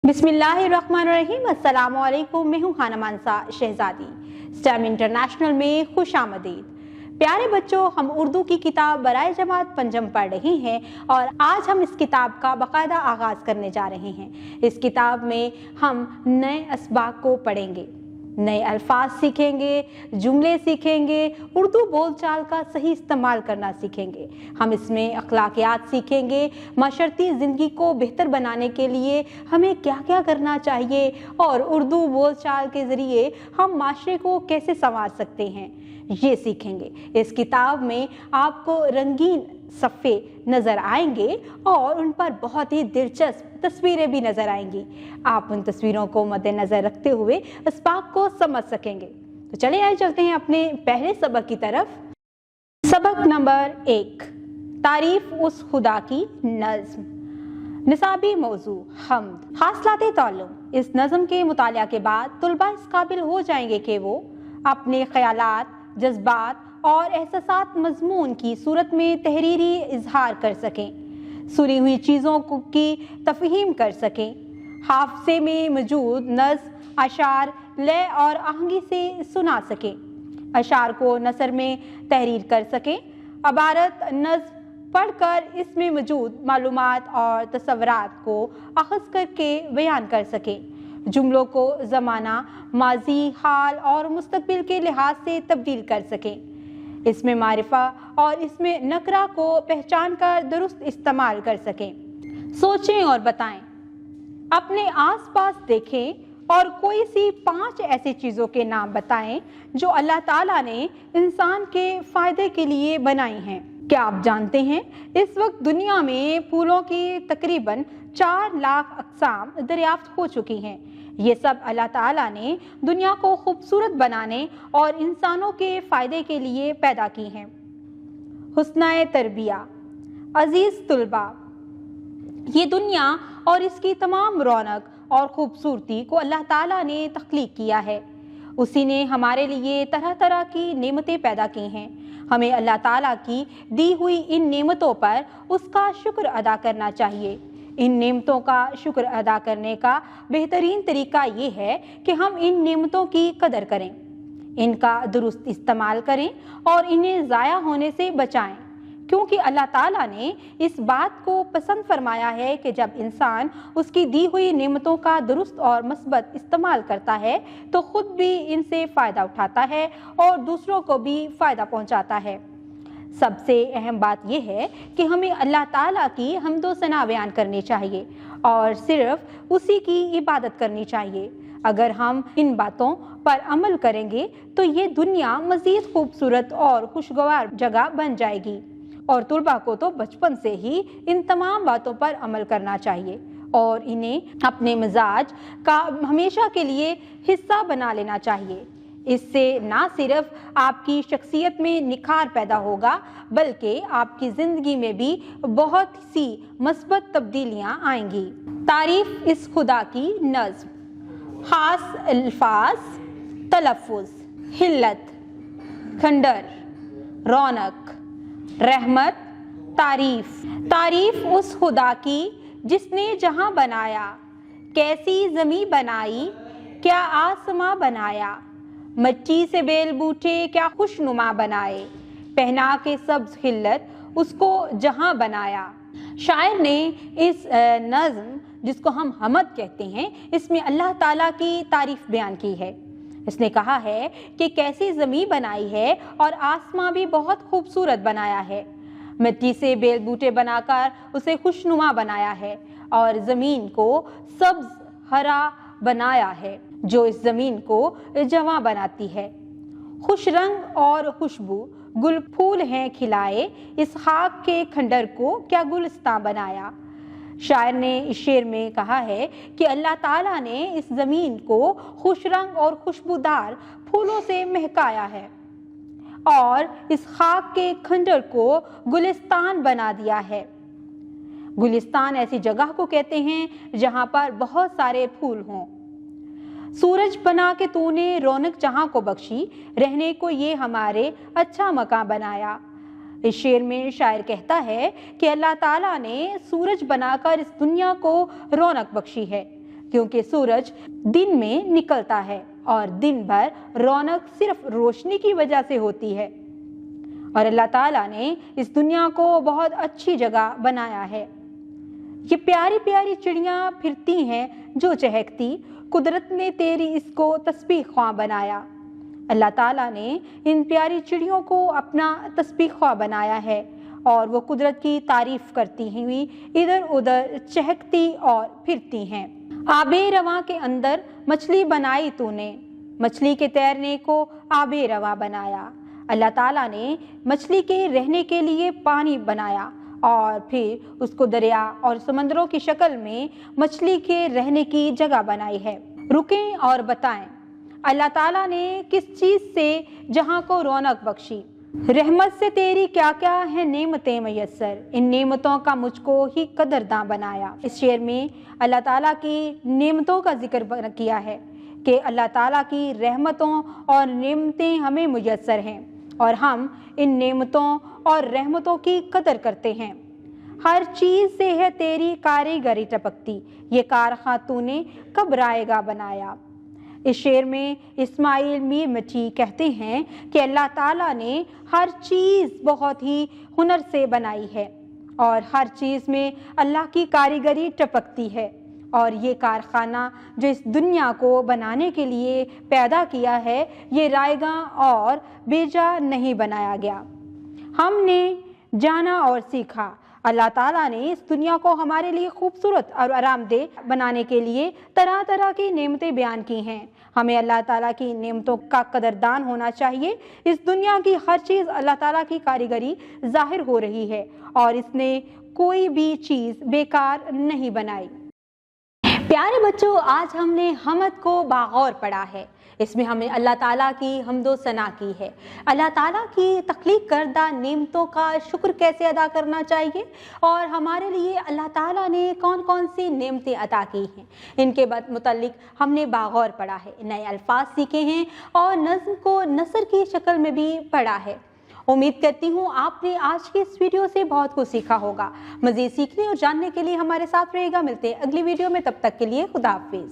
बिस्मिल्लाहिर्रहमानिर्रहीम। अस्सलामु अलैकुम। मैं हूँ खाना मानसा शहजादी। स्टेम इंटरनेशनल में खुश आमदीद। प्यारे बच्चों, हम उर्दू की किताब बराए जमात पंजम पढ़ रहे हैं और आज हम इस किताब का बाकायदा आगाज़ करने जा रहे हैं। इस किताब में हम नए असबाक को पढ़ेंगे, नए अल्फाज सीखेंगे, जुमले सीखेंगे, उर्दू बोलचाल का सही इस्तेमाल करना सीखेंगे। हम इसमें अखलाकियात सीखेंगे, माशरती ज़िंदगी को बेहतर बनाने के लिए हमें क्या क्या करना चाहिए और उर्दू बोलचाल के ज़रिए हम माशरे को कैसे संवार सकते हैं, ये सीखेंगे। इस किताब में आपको रंगीन सफ़े नज़र आएंगे और उन पर बहुत ही दिलचस्प तस्वीरें भी नज़र आएंगी। आप उन तस्वीरों को मद्देनज़र रखते हुए असबाक को समझ सकेंगे। तो चले आए चलते हैं अपने पहले सबक की तरफ। सबक नंबर 1, तारीफ उस खुदा की नज़्म। निसाबी मौजू हम्द, हासिलाते ताल्लुम। इस नज़्म के मुतालिया के बाद तुलबा इस काबिल हो जाएंगे कि वो अपने ख़यालात, जज्बात और एहसासात मज़मून की सूरत में तहरीरी इजहार कर सकें, सुनी हुई चीज़ों की तफ़हीम कर सकें, हाफ़ज़े में मौजूद नज़्म, अशार, लय और आहंगी से सुना सकें, अशार को नसर में तहरीर कर सकें, अबारत नज़्म पढ़कर इसमें मौजूद मालूमात और तसव्वुरात को अख़ज़ करके बयान कर सकें, जुमलों को ज़माना, माजी, हाल और मुस्तक़बिल के लिहाज से तब्दील कर सकें, इसमें मारिफा और इसमें नकरा को पहचान कर दुरुस्त इस्तेमाल कर सकें। सोचें और बताएं, अपने आस पास देखें और कोई सी 5 ऐसी चीज़ों के नाम बताएं जो अल्लाह ताला ने इंसान के फ़ायदे के लिए बनाई हैं। क्या आप जानते हैं इस वक्त दुनिया में फूलों की तकरीबन 4 लाख अक़साम दरियाफ्त हो चुकी हैं। ये सब अल्लाह ताला ने दुनिया को खूबसूरत बनाने और इंसानों के फ़ायदे के लिए पैदा की हैं। हुस्न तरबिया। अज़ीज़ तुलबा, ये दुनिया और इसकी तमाम रौनक और ख़ूबसूरती को अल्लाह ताला ने तख्लीक किया है। उसी ने हमारे लिए तरह तरह की नेमतें पैदा की हैं। हमें अल्लाह ताला की दी हुई इन नेमतों पर उसका शुक्र अदा करना चाहिए। इन नेमतों का शुक्र अदा करने का बेहतरीन तरीका ये है कि हम इन नेमतों की कदर करें, इनका दुरुस्त इस्तेमाल करें और इन्हें ज़ाया होने से बचाएं, क्योंकि अल्लाह ताला ने इस बात को पसंद फरमाया है कि जब इंसान उसकी दी हुई नेमतों का दुरुस्त और मस्बत इस्तेमाल करता है तो ख़ुद भी इनसे फ़ायदा उठाता है और दूसरों को भी फ़ायदा पहुँचाता है। सबसे अहम बात यह है कि हमें अल्लाह ताला की हम्दो सना बयान करनी चाहिए और सिर्फ उसी की इबादत करनी चाहिए। अगर हम इन बातों पर अमल करेंगे तो ये दुनिया मज़ीद खूबसूरत और खुशगवार जगह बन जाएगी और तुलबा को तो बचपन से ही इन तमाम बातों पर अमल करना चाहिए और इन्हें अपने मिजाज का हमेशा के लिए हिस्सा बना लेना चाहिए। इससे ना सिर्फ आपकी शख्सियत में निखार पैदा होगा बल्कि आपकी ज़िंदगी में भी बहुत सी मस्बत तब्दीलियाँ आएंगी। तारीफ इस खुदा की नज़्म। खास अल्फाज, तलफ़ुज़, हिल्लत, खंडर, रौनक, रहमत, तारीफ। तारीफ उस खुदा की जिसने जहाँ बनाया, कैसी ज़मीं बनाई, क्या आसमां बनाया, मिट्टी से बेल बूटे क्या खुशनुमा बनाए, पहना के सब्ज़ हिल्लत उसको जहाँ बनाया। शायर ने इस नज़्म, जिसको हम हमद कहते हैं, इसमें अल्लाह ताला की तारीफ़ बयान की है। इसने कहा है कि कैसी ज़मीन बनाई है और आसमां भी बहुत खूबसूरत बनाया है, मिट्टी से बेल बूटे बनाकर उसे खुशनुमा बनाया है और ज़मीन को सब्ज़ हरा बनाया है जो इस ज़मीन को जवां बनाती है। खुश रंग और खुशबू गुल फूल हैं खिलाए, इस खाक के खंडर को क्या गुलिस्तां बनाया। शायर ने इस शेर में कहा है कि अल्लाह ताला ने इस ज़मीन को खुश रंग और खुशबूदार फूलों से महकाया है और इस खाक के खंडर को गुलिस्तान बना दिया है। गुलिस्तान ऐसी जगह को कहते हैं जहाँ पर बहुत सारे फूल हों। सूरज बना के तूने रौनक जहाँ को बख्शी, रहने को ये हमारे अच्छा मकान बनाया। इस शेर में शायर कहता है कि अल्लाह ताला ने सूरज बनाकर इस दुनिया को रौनक बख्शी है, क्योंकि सूरज दिन में निकलता है और दिन भर रौनक सिर्फ रोशनी की वजह से होती है। और अल्लाह ताला ने इस दुनिया को बहुत अच्छी जगह बनाया है। ये प्यारी प्यारी चिड़ियाँ फिरती हैं जो चहकती, कुदरत ने तेरी इसको तस्बीह ख्वां बनाया। अल्लाह ताला ने इन प्यारी चिड़ियों को अपना तस्बीह ख्वां बनाया है और वो कुदरत की तारीफ करती हुई इधर उधर चहकती और फिरती हैं। आबे रवां के अंदर मछली बनाई तूने, मछली के तैरने को आबे रवां बनाया। अल्लाह ताला ने मछली के रहने के लिए पानी बनाया और फिर उसको दरिया और समंदरों की शक्ल में मछली के रहने की जगह बनाई है। रुकें और बताएं अल्लाह ताला ने किस चीज़ से जहां को रौनक बख्शी। रहमत से तेरी क्या क्या है नेमतें मयस्सर, इन नेमतों का मुझको ही कदरदां बनाया। इस शेर में अल्लाह ताला की नेमतों का जिक्र किया है कि अल्लाह ताला की रहमतों और नेमतें हमें मुयस्सर हैं और हम इन नेमतों और रहमतों की कदर करते हैं। हर चीज़ से है तेरी कारीगरी टपकती, ये कारखां तूने कब रायगा बनाया। इस शेर में इस्माइल मीर मची कहते हैं कि अल्लाह ताला ने हर चीज़ बहुत ही हुनर से बनाई है और हर चीज़ में अल्लाह की कारीगरी टपकती है और ये कारखाना जो इस दुनिया को बनाने के लिए पैदा किया है, ये रायगा और बेजा नहीं बनाया गया। हमने जाना और सीखा अल्लाह ताला ने इस दुनिया को हमारे लिए खूबसूरत और आरामदेह बनाने के लिए तरह तरह की नेमतें बयान की हैं। हमें अल्लाह ताला की नेमतों का कदरदान होना चाहिए। इस दुनिया की हर चीज़ अल्लाह ताला की कारीगरी जाहिर हो रही है और इसने कोई भी चीज़ बेकार नहीं बनाई। प्यारे बच्चों, आज हमने हमद को बागौर पढ़ा है। इसमें हमने अल्लाह ताला की हम्दो सना की है। अल्लाह ताला की तख्लीक करदा नेमतों का शुक्र कैसे अदा करना चाहिए और हमारे लिए अल्लाह ताला ने कौन कौन सी नेमतें अता की हैं, इनके मुतल्लिक हमने बागौर पढ़ा है, नए अल्फाज सीखे हैं और नज़्म को नसर की शक्ल में भी पढ़ा है। उम्मीद करती हूँ आपने आज की इस वीडियो से बहुत कुछ सीखा होगा। मज़ीद सीखने और जानने के लिए हमारे साथ रहेगा। मिलते हैं अगली वीडियो में, तब तक के लिए खुदा हाफिज़।